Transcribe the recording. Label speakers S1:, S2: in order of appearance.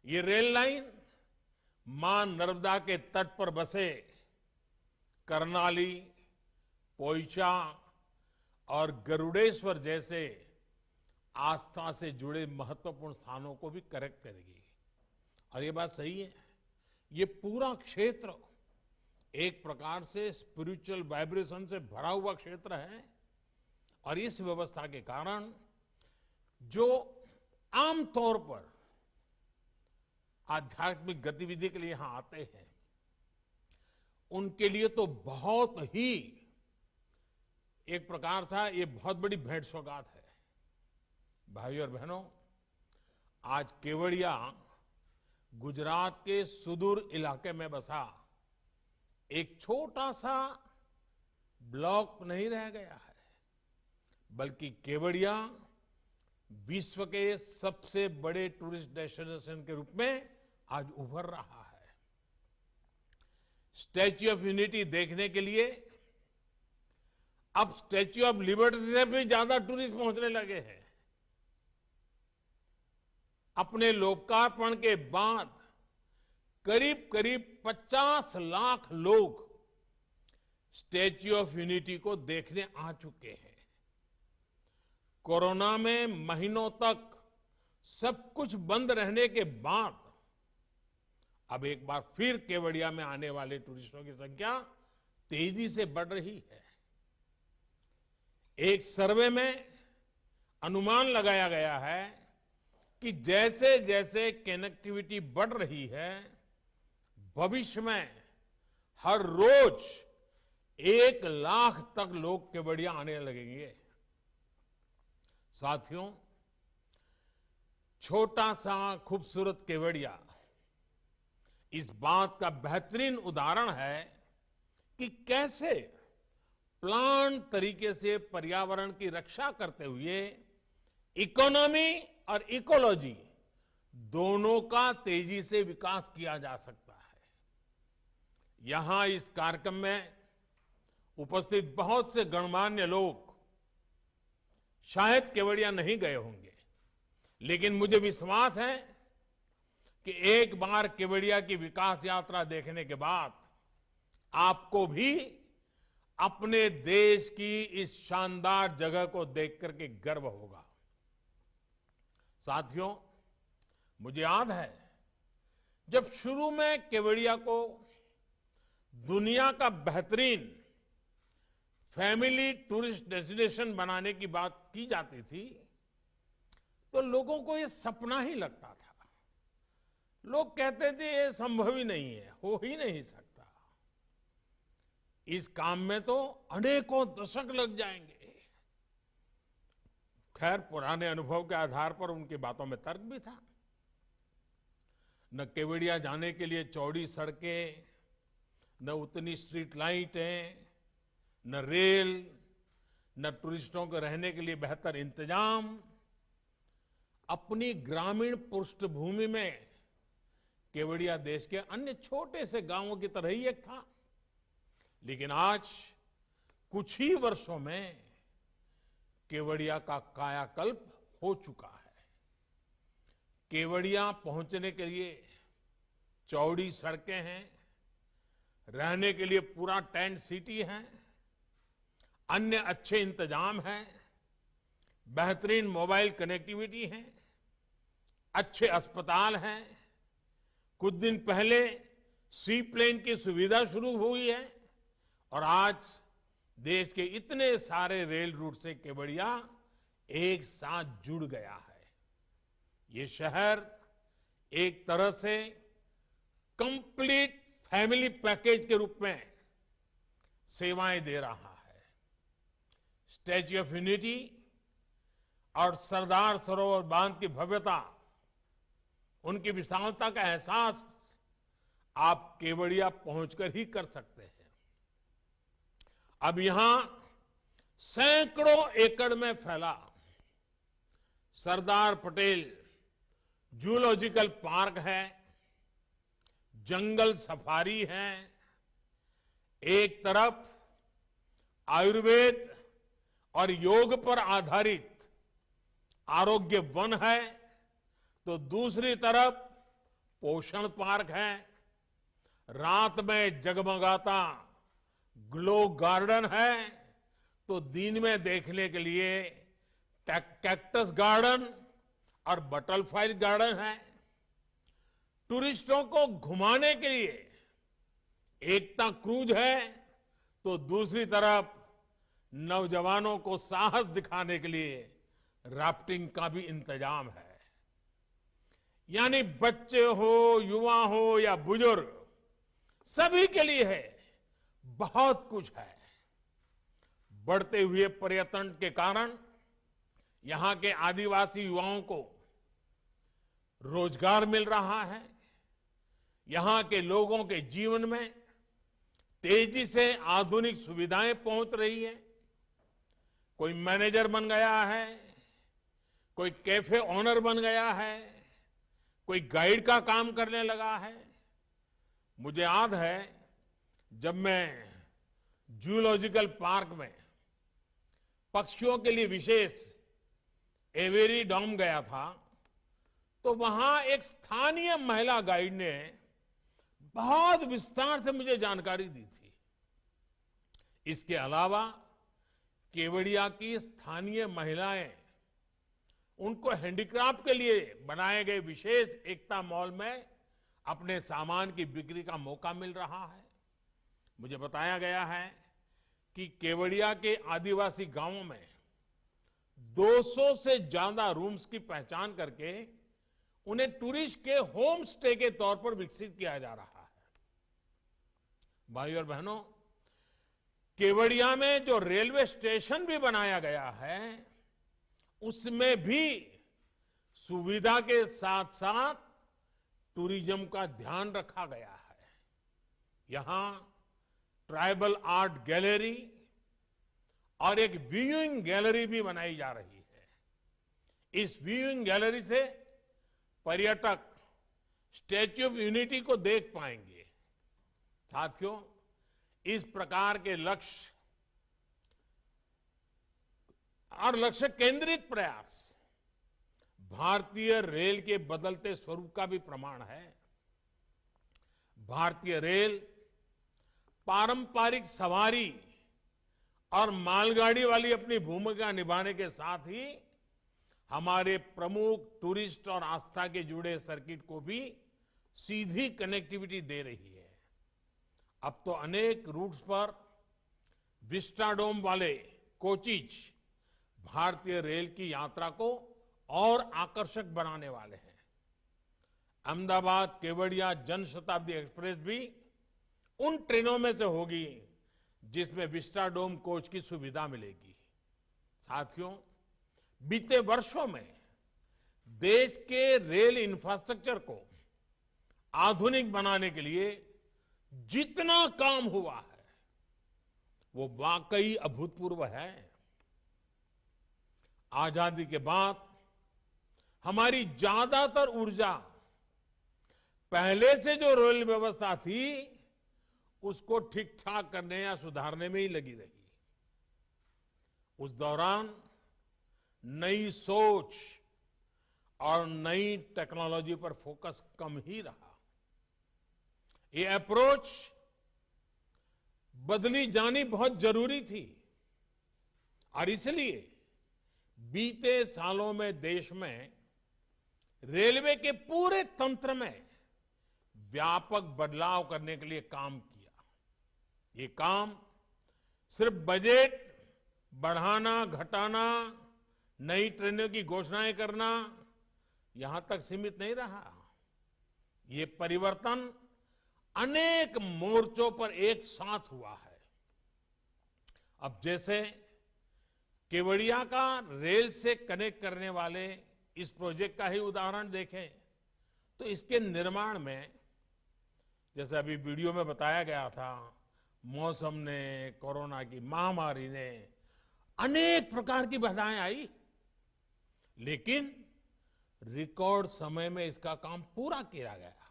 S1: ये rail line मां नर्मदा के तट पर बसे कर्नाली, पोइचा और गरुड़ेश्वर जैसे आस्था से जुड़े महत्वपूर्ण स्थानों को भी कनेक्ट करेगी। और ये बात सही है, ये पूरा क्षेत्र एक प्रकार से स्पिरिचुअल वाइब्रेशन से भरा हुआ क्षेत्र है। और इस व्यवस्था के कारण जो आमतौर पर आध्यात्मिक गतिविधि के लिए यहां आते हैं, उनके लिए तो बहुत ही एक प्रकार था, ये बहुत बड़ी भेंट सौगात है। भाइयों और बहनों, आज केवड़िया गुजरात के सुदूर इलाके में बसा एक छोटा सा ब्लॉक नहीं रह गया है, बल्कि केवड़िया विश्व के सबसे बड़े टूरिस्ट डेस्टिनेशन के रूप में आज उभर रहा है। स्टैच्यू ऑफ यूनिटी देखने के लिए अब स्टैच्यू ऑफ लिबर्टी से भी ज्यादा टूरिस्ट पहुंचने लगे हैं। अपने लोकार्पण के बाद करीब करीब 50 लाख लोग स्टैच्यू ऑफ यूनिटी को देखने आ चुके हैं। कोरोना में महीनों तक सब कुछ बंद रहने के बाद अब एक बार फिर केवड़िया में आने वाले टूरिस्टों की संख्या तेजी से बढ़ रही है। एक सर्वे में अनुमान लगाया गया है कि जैसे जैसे कनेक्टिविटी बढ़ रही है, भविष्य में हर रोज 1 लाख तक लोग केवड़िया आने लगेंगे। साथियों, छोटा सा खूबसूरत केवड़िया इस बात का बेहतरीन उदाहरण है कि कैसे प्लान तरीके से पर्यावरण की रक्षा करते हुए इकोनॉमी और इकोलॉजी दोनों का तेजी से विकास किया जा सकता है। यहां इस कार्यक्रम में उपस्थित बहुत से गणमान्य लोग शायद केवड़िया नहीं गए होंगे, लेकिन मुझे विश्वास है कि एक बार केवड़िया की विकास यात्रा देखने के बाद आपको भी अपने देश की इस शानदार जगह को देख करके गर्व होगा। साथियों, मुझे याद है जब शुरू में केवड़िया को दुनिया का बेहतरीन फैमिली टूरिस्ट डेस्टिनेशन बनाने की बात की जाती थी, तो लोगों को यह सपना ही लगता था। लोग कहते थे ये संभव ही नहीं है, हो ही नहीं सकता, इस काम में तो अनेकों दशक लग जाएंगे। खैर, पुराने अनुभव के आधार पर उनकी बातों में तर्क भी था। न केवड़िया जाने के लिए चौड़ी सड़कें, न उतनी स्ट्रीट लाइटें, न रेल, न टूरिस्टों को रहने के लिए बेहतर इंतजाम। अपनी ग्रामीण पृष्ठभूमि में केवड़िया देश के अन्य छोटे से गांवों की तरह ही एक था, लेकिन आज कुछ ही वर्षों में केवड़िया का कायाकल्प हो चुका है। केवड़िया पहुंचने के लिए चौड़ी सड़कें हैं, रहने के लिए पूरा टेंट सिटी है, अन्य अच्छे इंतजाम हैं, बेहतरीन मोबाइल कनेक्टिविटी है, अच्छे अस्पताल हैं। कुछ दिन पहले सी प्लेन की सुविधा शुरू हुई है और आज देश के इतने सारे रेल रूट से केवड़िया एक साथ जुड़ गया है। ये शहर एक तरह से कंप्लीट फैमिली पैकेज के रूप में सेवाएं दे रहा है। स्टैच्यू ऑफ यूनिटी और सरदार सरोवर बांध की भव्यता, उनकी विशालता का एहसास आप केवड़िया पहुंचकर ही कर सकते हैं। अब यहां सैकड़ों एकड़ में फैला सरदार पटेल जूलॉजिकल पार्क है, जंगल सफारी है। एक तरफ आयुर्वेद और योग पर आधारित आरोग्य वन है, तो दूसरी तरफ पोषण पार्क है, रात में जगमगाता ग्लो गार्डन है, तो दिन में देखने के लिए कैक्टस गार्डन और बटरफ्लाई गार्डन है। टूरिस्टों को घुमाने के लिए एकता क्रूज है, तो दूसरी तरफ नौजवानों को साहस दिखाने के लिए राफ्टिंग का भी इंतजाम है। यानी बच्चे हो, युवा हो या बुजुर्ग, सभी के लिए है, बहुत कुछ है। बढ़ते हुए पर्यटन के कारण यहां के आदिवासी युवाओं को रोजगार मिल रहा है। यहां के लोगों के जीवन में तेजी से आधुनिक सुविधाएं पहुंच रही है। कोई मैनेजर बन गया है, कोई कैफे ओनर बन गया है, कोई गाइड का काम करने लगा है। मुझे याद है, जब मैं जूलॉजिकल पार्क में पक्षियों के लिए विशेष एवेरी डॉम गया था, तो वहां एक स्थानीय महिला गाइड ने बहुत विस्तार से मुझे जानकारी दी थी। इसके अलावा केवड़िया की स्थानीय महिलाएं, उनको हैंडीक्राफ्ट के लिए बनाए गए विशेष एकता मॉल में अपने सामान की बिक्री का मौका मिल रहा है। मुझे बताया गया है कि केवड़िया के आदिवासी गांवों में 200 से ज्यादा रूम्स की पहचान करके उन्हें टूरिस्ट के होम स्टे के तौर पर विकसित किया जा रहा है। भाइयों और बहनों, केवड़िया में जो रेलवे स्टेशन भी बनाया गया है, उसमें भी सुविधा के साथ साथ टूरिज्म का ध्यान रखा गया है। यहां ट्राइबल आर्ट गैलरी और एक व्यूइंग गैलरी भी बनाई जा रही है। इस व्यूइंग गैलरी से पर्यटक स्टैच्यू ऑफ यूनिटी को देख पाएंगे। साथियों, इस प्रकार के लक्ष्य और लक्ष्य केंद्रित प्रयास भारतीय रेल के बदलते स्वरूप का भी प्रमाण है। भारतीय रेल पारंपरिक सवारी और मालगाड़ी वाली अपनी भूमिका निभाने के साथ ही हमारे प्रमुख टूरिस्ट और आस्था के जुड़े सर्किट को भी सीधी कनेक्टिविटी दे रही है। अब तो अनेक रूट्स पर विस्टाडोम वाले कोचेज भारतीय रेल की यात्रा को और आकर्षक बनाने वाले हैं। अहमदाबाद केवड़िया जनशताब्दी एक्सप्रेस भी उन ट्रेनों में से होगी जिसमें विस्टाडोम कोच की सुविधा मिलेगी। साथियों, बीते वर्षों में देश के रेल इंफ्रास्ट्रक्चर को आधुनिक बनाने के लिए जितना काम हुआ है, वो वाकई अभूतपूर्व है। आजादी के बाद हमारी ज्यादातर ऊर्जा पहले से जो रेल व्यवस्था थी, उसको ठीक ठाक करने या सुधारने में ही लगी रही। उस दौरान नई सोच और नई टेक्नोलॉजी पर फोकस कम ही रहा। ये अप्रोच बदली जानी बहुत जरूरी थी और इसलिए बीते सालों में देश में रेलवे के पूरे तंत्र में व्यापक बदलाव करने के लिए काम किया। ये काम सिर्फ बजट बढ़ाना, घटाना, नई ट्रेनों की घोषणाएं करना, यहां तक सीमित नहीं रहा। ये परिवर्तन अनेक मोर्चों पर एक साथ हुआ है। अब जैसे केवड़िया का रेल से कनेक्ट करने वाले इस प्रोजेक्ट का ही उदाहरण देखें, तो इसके निर्माण में, जैसे अभी वीडियो में बताया गया था, मौसम ने, कोरोना की महामारी ने अनेक प्रकार की बाधाएं आई, लेकिन रिकॉर्ड समय में इसका काम पूरा किया गया।